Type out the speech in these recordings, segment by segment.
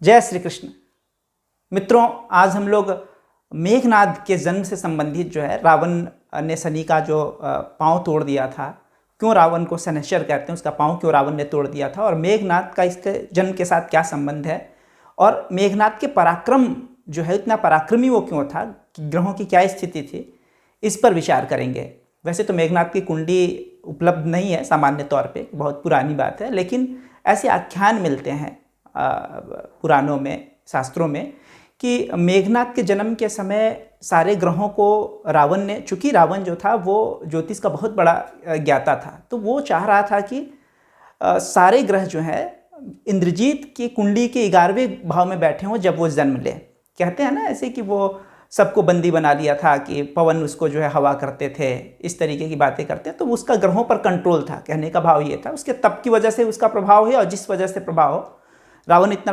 जय श्री कृष्ण। मित्रों, आज हम लोग मेघनाद के जन्म से संबंधित जो है रावण ने शनि का जो पांव तोड़ दिया था, क्यों रावण को शनैश्चर कहते हैं, उसका पांव क्यों रावण ने तोड़ दिया था और मेघनाद का इसके जन्म के साथ क्या संबंध है और मेघनाद के पराक्रम जो है इतना पराक्रमी वो क्यों था, कि ग्रहों की क्या स्थिति थी, इस पर विचार करेंगे। वैसे तो मेघनाद की कुंडली उपलब्ध नहीं है सामान्य तौर पे, बहुत पुरानी बात है, लेकिन ऐसे आख्यान मिलते हैं पुराणों में, शास्त्रों में, कि मेघनाद के जन्म के समय सारे ग्रहों को रावण ने, चूंकि रावण जो था वो ज्योतिष का बहुत बड़ा ज्ञाता था, तो वो चाह रहा था कि सारे ग्रह जो है इंद्रजीत की कुंडली के 11वें भाव में बैठे हों जब वो जन्म ले। कहते हैं ना ऐसे कि वो सबको बंदी बना लिया था, कि पवन उसको जो है हवा करते थे, इस तरीके की बातें करते हैं, तो उसका ग्रहों पर कंट्रोल था। कहने का भाव ये था, उसके तप की वजह से उसका प्रभाव है, और जिस वजह से प्रभाव, रावण इतना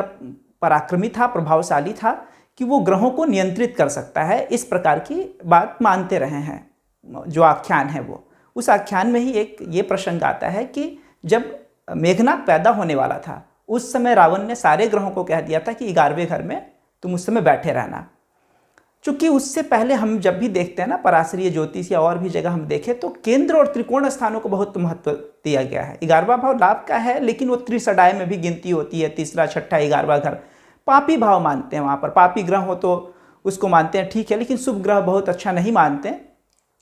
पराक्रमी था, प्रभावशाली था कि वो ग्रहों को नियंत्रित कर सकता है। इस प्रकार की बात मानते रहे हैं। जो आख्यान है वो, उस आख्यान में ही एक ये प्रसंग आता है कि जब मेघनाद पैदा होने वाला था उस समय रावण ने सारे ग्रहों को कह दिया था कि 11वें घर में तुम उस समय बैठे रहना। चूंकि उससे पहले हम जब भी देखते हैं ना पराशरीय ज्योतिष या और भी जगह हम देखें, तो केंद्र और त्रिकोण स्थानों को बहुत महत्व दिया गया है। 11वां भाव लाभ का है, लेकिन वो त्रिसडाय में भी गिनती होती है, तीसरा छठा 11वां घर पापी भाव मानते हैं। वहाँ पर पापी ग्रह हो तो उसको मानते हैं, ठीक है, लेकिन शुभ ग्रह बहुत अच्छा नहीं मानते।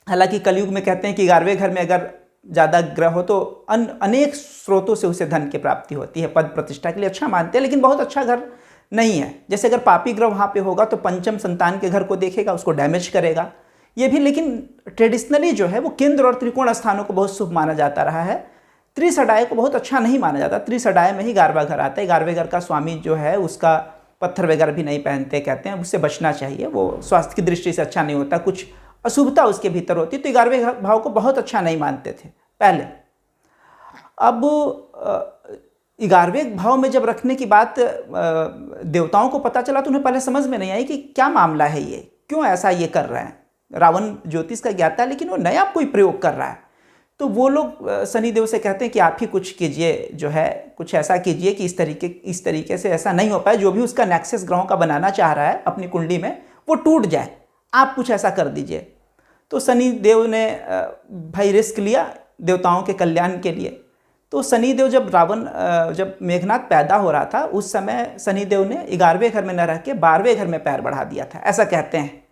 हालांकि कलयुग में कहते हैं कि 11वें घर में अगर ज़्यादा ग्रह हो तो अनेक स्रोतों से उसे धन की प्राप्ति होती है, पद प्रतिष्ठा के लिए अच्छा मानते हैं, लेकिन बहुत अच्छा घर नहीं है। जैसे अगर पापी ग्रह वहाँ पे होगा तो पंचम संतान के घर को देखेगा, उसको डैमेज करेगा, ये भी। लेकिन ट्रेडिशनली जो है वो केंद्र और त्रिकोण स्थानों को बहुत शुभ माना जाता रहा है। त्रिसडाय को बहुत अच्छा नहीं माना जाता। त्रिसडाय में ही 11वां घर आता है। 11वें घर का स्वामी जो है उसका पत्थर वगैरह भी नहीं पहनते, कहते हैं उससे बचना चाहिए, वो स्वास्थ्य की दृष्टि से अच्छा नहीं होता, कुछ अशुभता उसके भीतर होती, तो 11वें भाव को बहुत अच्छा नहीं मानते थे पहले। अब 11वें भाव में जब रखने की बात देवताओं को पता चला तो उन्हें पहले समझ में नहीं आई कि क्या मामला है, ये क्यों ऐसा ये कर रहे हैं। रावण ज्योतिष का ज्ञाता है, लेकिन वो नया कोई प्रयोग कर रहा है। तो वो लोग शनिदेव से कहते हैं कि आप ही कुछ कीजिए, जो है कुछ ऐसा कीजिए कि इस तरीके से ऐसा नहीं हो पाए, जो भी उसका नेक्सस ग्रहों का बनाना चाह रहा है अपनी कुंडली में वो टूट जाए, आप कुछ ऐसा कर दीजिए। तो शनिदेव ने भाई रिस्क लिया देवताओं के कल्याण के लिए। तो शनिदेव जब मेघनाद पैदा हो रहा था उस समय शनिदेव ने 11वें घर में न रह के 12वें घर में पैर बढ़ा दिया था, ऐसा कहते हैं।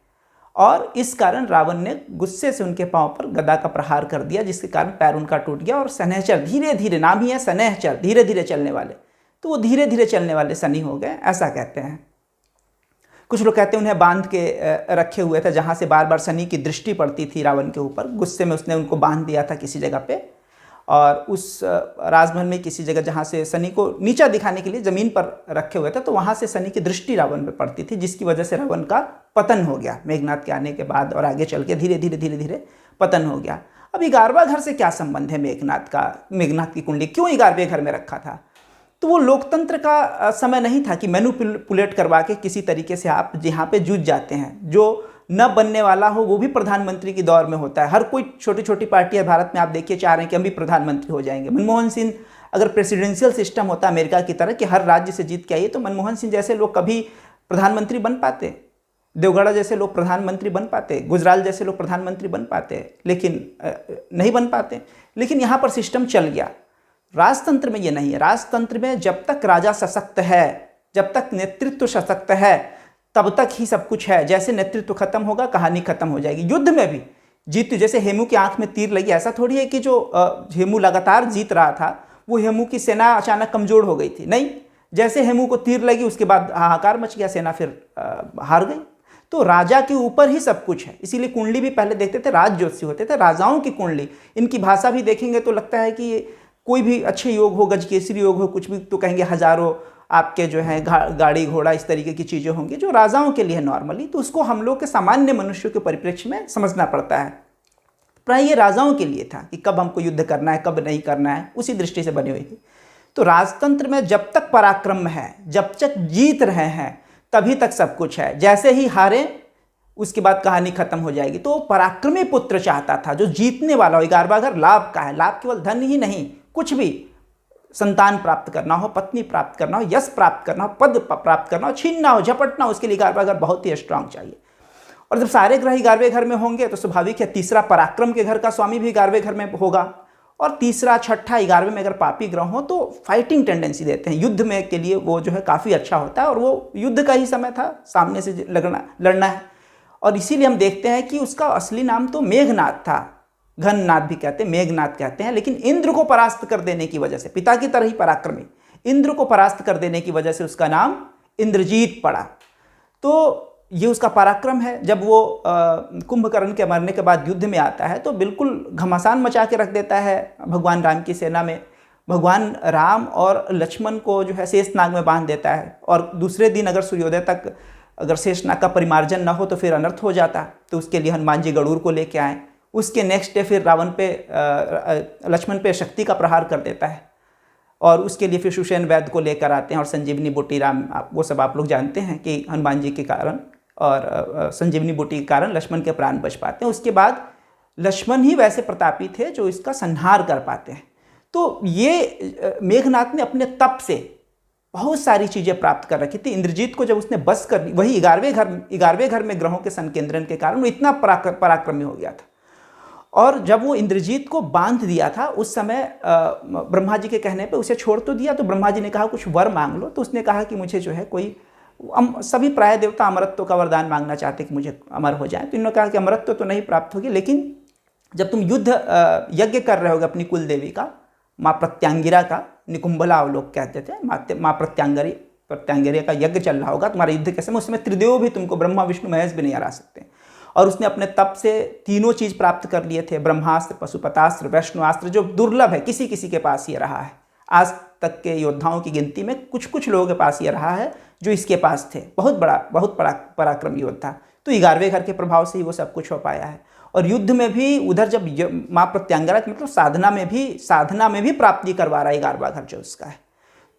और इस कारण रावण ने गुस्से से उनके पांव पर गदा का प्रहार कर दिया, जिसके कारण पैर उनका टूट गया। और शनैश्चर धीरे धीरे, नाम ही है शनैश्चर, धीरे धीरे चलने वाले, तो वो धीरे धीरे चलने वाले शनि हो गए, ऐसा कहते हैं। कुछ लोग कहते हैं उन्हें बांध के रखे हुए थे, जहाँ से बार बार शनि की दृष्टि पड़ती थी रावण के ऊपर। गुस्से में उसने उनको बांध दिया था किसी जगह पे, और उस राजमहल में किसी जगह जहाँ से शनि को नीचा दिखाने के लिए ज़मीन पर रखे हुए थे, तो वहाँ से शनि की दृष्टि रावण पर पड़ती थी, जिसकी वजह से रावण का पतन हो गया मेघनाद के आने के बाद, और आगे चल के धीरे धीरे पतन हो गया। अब 11वां घर से क्या संबंध है मेघनाद का? मेघनाद की कुंडली क्यों 11वें घर में रखा था? तो वो लोकतंत्र का समय नहीं था कि मैनिपुलेट करवा के किसी तरीके से आप जहाँ पे जूझ जाते हैं। जो न बनने वाला हो वो भी प्रधानमंत्री की दौर में होता है। हर कोई छोटी छोटी पार्टियां भारत में आप देखिए चाह रहे हैं कि हम भी प्रधानमंत्री हो जाएंगे। मनमोहन सिंह, अगर प्रेसिडेंशियल सिस्टम होता अमेरिका की तरह कि हर राज्य से जीत के आइए, तो मनमोहन सिंह जैसे लोग कभी प्रधानमंत्री बन पाते, देवगढ़ा जैसे लोग प्रधानमंत्री बन पाते, गुजराल जैसे लोग प्रधानमंत्री बन पाते, लेकिन नहीं बन पाते। लेकिन यहाँ पर सिस्टम चल गया। राजतंत्र में ये नहीं है। राजतंत्र में जब तक राजा सशक्त है, जब तक नेतृत्व सशक्त है, तब तक ही सब कुछ है। जैसे नेतृत्व खत्म होगा कहानी खत्म हो जाएगी। युद्ध में भी जीत, जैसे हेमू की आंख में तीर लगी, ऐसा थोड़ी है कि जो हेमू लगातार जीत रहा था वो हेमू की सेना अचानक कमजोर हो गई थी, नहीं। जैसे हेमू को तीर लगी उसके बाद हाहाकार मच गया, सेना फिर हार गई। तो राजा के ऊपर ही सब कुछ है। इसीलिए कुंडली भी पहले देखते थे, राज ज्योतिषी होते थे, राजाओं की कुंडली। इनकी भाषा भी देखेंगे तो लगता है कि कोई भी अच्छे योग हो, गजकेसरी योग हो, कुछ भी, तो कहेंगे हजारों आपके जो है गाड़ी घोड़ा इस तरीके की चीज़ें होंगी जो राजाओं के लिए नॉर्मली, तो उसको हम लोग के सामान्य मनुष्यों के परिप्रेक्ष्य में समझना पड़ता है। प्राय ये राजाओं के लिए था कि कब हमको युद्ध करना है, कब नहीं करना है, उसी दृष्टि से बनी हुई थी। तो राजतंत्र में जब तक पराक्रम है, जब तक जीत रहे हैं, तभी तक सब कुछ है। जैसे ही हारे उसके बाद कहानी खत्म हो जाएगी। तो पराक्रमी पुत्र चाहता था जो जीतने वाला हो। 11वां घर लाभ का है। लाभ केवल धन ही नहीं, कुछ भी संतान प्राप्त करना हो, पत्नी प्राप्त करना हो, यश प्राप्त करना हो, पद प्राप्त करना हो, छीनना हो, झपटना हो, उसके लिए 11वां घर बहुत ही स्ट्रांग चाहिए। और जब सारे ग्रह 11वें घर में होंगे तो स्वाभाविक है तीसरा पराक्रम के घर का स्वामी भी 11वें घर में होगा, और तीसरा छठा 11वें में अगर पापी ग्रह हो तो फाइटिंग टेंडेंसी देते हैं, युद्ध में के लिए वो जो है काफ़ी अच्छा होता है, और वो युद्ध का ही समय था, सामने से लड़ना है। और इसीलिए हम देखते हैं कि उसका असली नाम तो मेघनाथ था, घननाथ भी कहते हैं, मेघनाथ कहते हैं, लेकिन इंद्र को परास्त कर देने की वजह से, पिता की तरह ही पराक्रमी, इंद्र को परास्त कर देने की वजह से उसका नाम इंद्रजीत पड़ा। तो ये उसका पराक्रम है। जब वो कुंभकर्ण के मरने के बाद युद्ध में आता है तो बिल्कुल घमासान मचा के रख देता है भगवान राम की सेना में। भगवान राम और लक्ष्मण को जो है शेषनाग में बांध देता है, और दूसरे दिन अगर सूर्योदय तक अगर शेषनाग का परिमार्जन न हो तो फिर अनर्थ हो जाता। तो उसके लिए हनुमान जी गरुड़ को लेके आए। उसके नेक्स्ट डे फिर रावण पे लक्ष्मण पे शक्ति का प्रहार कर देता है, और उसके लिए फिर सुषेण वैद्य को लेकर आते हैं, और संजीवनी बूटी राम, वो सब आप लोग जानते हैं कि हनुमान जी के कारण और संजीवनी बूटी के कारण लक्ष्मण के प्राण बच पाते हैं। उसके बाद लक्ष्मण ही वैसे प्रतापी थे जो इसका संहार कर पाते हैं। तो ये मेघनाथ ने अपने तप से बहुत सारी चीज़ें प्राप्त कर रखी थी। इंद्रजीत को जब उसने बस कर ली, वही 11वें घर में ग्रहों के संकेंद्रण के कारण वो इतना पराक्रमी हो गया था। और जब वो इंद्रजीत को बांध दिया था उस समय ब्रह्मा जी के कहने पे उसे छोड़ तो दिया, तो ब्रह्मा जी ने कहा कुछ वर मांग लो। तो उसने कहा कि मुझे जो है कोई, सभी प्राय देवता अमरत्व का वरदान मांगना चाहते कि मुझे अमर हो जाए। तो इन्होंने कहा कि अमरत्व तो नहीं प्राप्त होगी, लेकिन जब तुम युद्ध यज्ञ कर रहे होगे अपनी कुल देवी का, माँ प्रत्यांगिरा का, निकुंभला लोग कहते थे, माँ प्रत्यांगिरा का यज्ञ चल रहा होगा तुम्हारे युद्ध के समय, उसमें त्रिदेव भी तुमको, ब्रह्मा विष्णु महेश भी नहीं हरा सकते। और उसने अपने तप से तीनों चीज़ प्राप्त कर लिए थे, ब्रह्मास्त्र, पशुपतास्त्र, वैष्णवास्त्र, जो दुर्लभ है, किसी किसी के पास ये रहा है। आज तक के योद्धाओं की गिनती में कुछ कुछ लोगों के पास ये रहा है जो इसके पास थे, बहुत बड़ा पराक्रमी योद्धा। तो 11वें घर के प्रभाव से ही वो सब कुछ हो पाया है। और युद्ध में भी उधर जब माँ प्रत्यांगिरा, मतलब साधना में भी प्राप्ति करवा रहा है 11वां घर जो उसका है।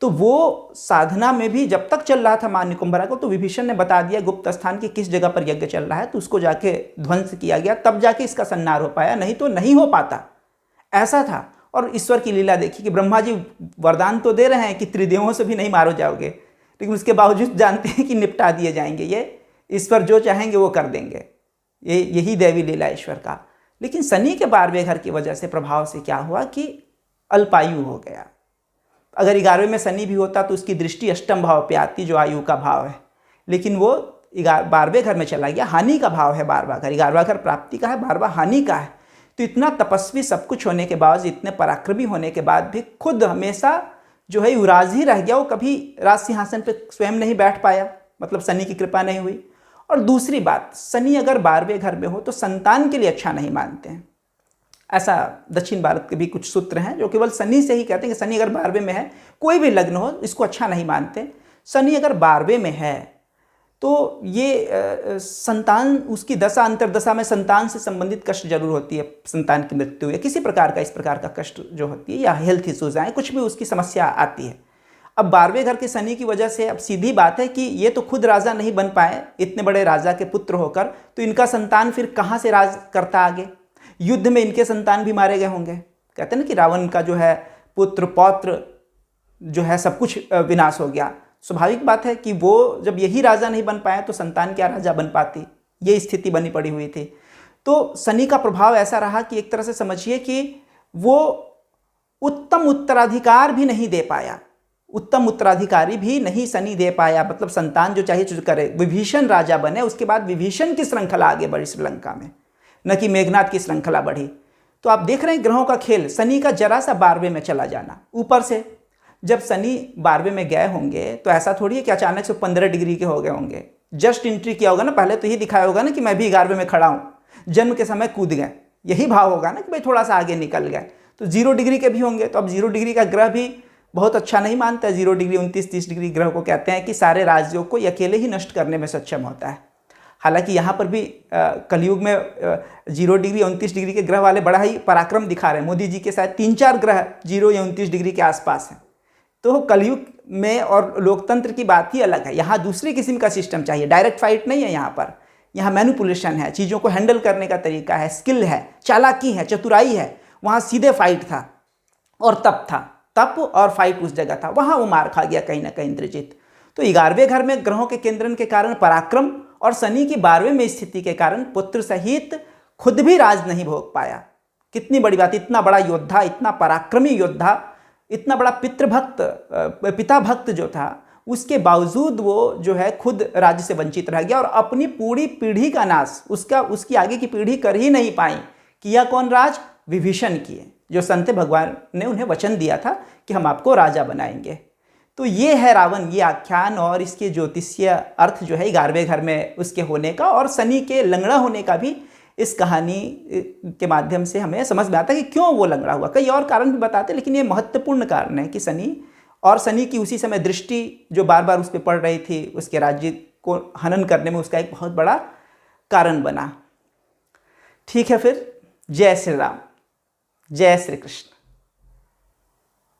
तो वो साधना में भी जब तक चल रहा था माँ निकुंभरा को, तो विभीषण ने बता दिया गुप्त स्थान की किस जगह पर यज्ञ चल रहा है, तो उसको जाके ध्वंस किया गया, तब जाके इसका संहार हो पाया, नहीं तो नहीं हो पाता। ऐसा था। और ईश्वर की लीला देखी कि ब्रह्मा जी वरदान तो दे रहे हैं कि त्रिदेवों से भी नहीं मारो जाओगे, लेकिन उसके बावजूद जानते हैं कि निपटा दिए जाएंगे, ये ईश्वर जो चाहेंगे वो कर देंगे। यही दैवी लीला ईश्वर का। लेकिन शनि के 12वें घर की वजह से प्रभाव से क्या हुआ कि अल्पायु हो गया। अगर 11वें में शनि भी होता तो उसकी दृष्टि अष्टम भाव पे आती, जो आयु का भाव है, लेकिन वो 12वें घर में चला गया। हानि का भाव है 12वां घर, 11वां घर प्राप्ति का है, 12वां हानि का है। तो इतना तपस्वी सब कुछ होने के बाद, इतने पराक्रमी होने के बाद भी खुद हमेशा जो है युवराज ही रह गया। वो कभी राज सिंहासन पर स्वयं नहीं बैठ पाया, मतलब शनि की कृपा नहीं हुई। और दूसरी बात, शनि अगर 12वें घर में हो तो संतान के लिए अच्छा नहीं मानते हैं। ऐसा दक्षिण भारत के भी कुछ सूत्र हैं जो केवल शनि से ही कहते हैं कि शनि अगर 12वें में है, कोई भी लग्न हो, इसको अच्छा नहीं मानते। शनि अगर 12वें में है तो ये संतान, उसकी दशा अंतरदशा में संतान से संबंधित कष्ट जरूर होती है, संतान की मृत्यु या किसी प्रकार का इस प्रकार का कष्ट जो होती है, या हेल्थ इश्यूज आए, कुछ भी उसकी समस्या आती है। अब 12वें घर के शनि की वजह से अब सीधी बात है कि ये तो खुद राजा नहीं बन पाए, इतने बड़े राजा के पुत्र होकर, तो इनका संतान फिर कहाँ से राज करता आगे। युद्ध में इनके संतान भी मारे गए होंगे। कहते हैं ना कि रावण का जो है पुत्र पौत्र जो है सब कुछ विनाश हो गया। स्वाभाविक बात है कि वो जब यही राजा नहीं बन पाए तो संतान क्या राजा बन पाती, ये स्थिति बनी पड़ी हुई थी। तो शनि का प्रभाव ऐसा रहा कि एक तरह से समझिए कि वो उत्तम उत्तराधिकार भी नहीं दे पाया, उत्तम उत्तराधिकारी भी नहीं शनि दे पाया। मतलब संतान जो चाहिए जो करे, विभीषण राजा बने, उसके बाद विभीषण की श्रृंखला आगे बढ़ी श्रीलंका में, न कि मेघनाथ की श्रृंखला बढ़ी। तो आप देख रहे हैं ग्रहों का खेल, शनि का जरा सा 12वें में चला जाना। ऊपर से जब शनि 12वें में गए होंगे तो ऐसा थोड़ी है कि अचानक से 15 डिग्री के हो गए होंगे। जस्ट एंट्री किया होगा ना, पहले तो ये दिखाया होगा ना कि मैं भी 11वें में खड़ा हूँ, जन्म के समय कूद गए, यही भाव होगा ना कि भाई थोड़ा सा आगे निकल गए। तो 0 डिग्री के भी होंगे, तो अब 0 डिग्री का ग्रह भी बहुत अच्छा नहीं मानता है। 0 डिग्री 29-30 डिग्री ग्रह को कहते हैं कि सारे राज्यों को अकेले ही नष्ट करने में सक्षम होता है। हालांकि यहाँ पर भी कलयुग में 0 डिग्री 29 डिग्री के ग्रह वाले बड़ा ही पराक्रम दिखा रहे हैं। मोदी जी के साथ 3-4 ग्रह 0 या 29 डिग्री के आसपास हैं। तो कलयुग में और लोकतंत्र की बात ही अलग है। यहाँ दूसरी किस्म का सिस्टम चाहिए, डायरेक्ट फाइट नहीं है यहाँ पर। यहाँ मैनिपुलेशन है, चीज़ों को हैंडल करने का तरीका है, स्किल है, चालाकी है, चतुराई है। वहाँ सीधे फाइट था और तप था, तप और फाइट उस जगह था, वहां वो मार खा गया कहीं ना कहीं इंद्रजीत। तो 11वें घर में ग्रहों के केंद्रन के कारण पराक्रम और शनि की 12वें में स्थिति के कारण पुत्र सहित खुद भी राज नहीं भोग पाया। कितनी बड़ी बात, इतना बड़ा योद्धा, इतना पराक्रमी योद्धा, इतना बड़ा पिता भक्त जो था, उसके बावजूद वो जो है खुद राज्य से वंचित रह गया और अपनी पूरी पीढ़ी का नाश उसकी आगे की पीढ़ी कर ही नहीं पाई। किया कौन राज? विभीषण किए, जो संत भगवान ने उन्हें वचन दिया था कि हम आपको राजा बनाएंगे। तो ये है रावण, ये आख्यान और इसके ज्योतिषीय अर्थ जो है 11वें घर में उसके होने का और शनि के लंगड़ा होने का भी इस कहानी के माध्यम से हमें समझ में आता है कि क्यों वो लंगड़ा हुआ। कई और कारण भी बताते, लेकिन ये महत्वपूर्ण कारण है कि शनि की उसी समय दृष्टि जो बार बार उस पर पड़ रही थी, उसके राज्य को हनन करने में उसका एक बहुत बड़ा कारण बना। ठीक है, फिर जय श्री राम, जय श्री कृष्ण।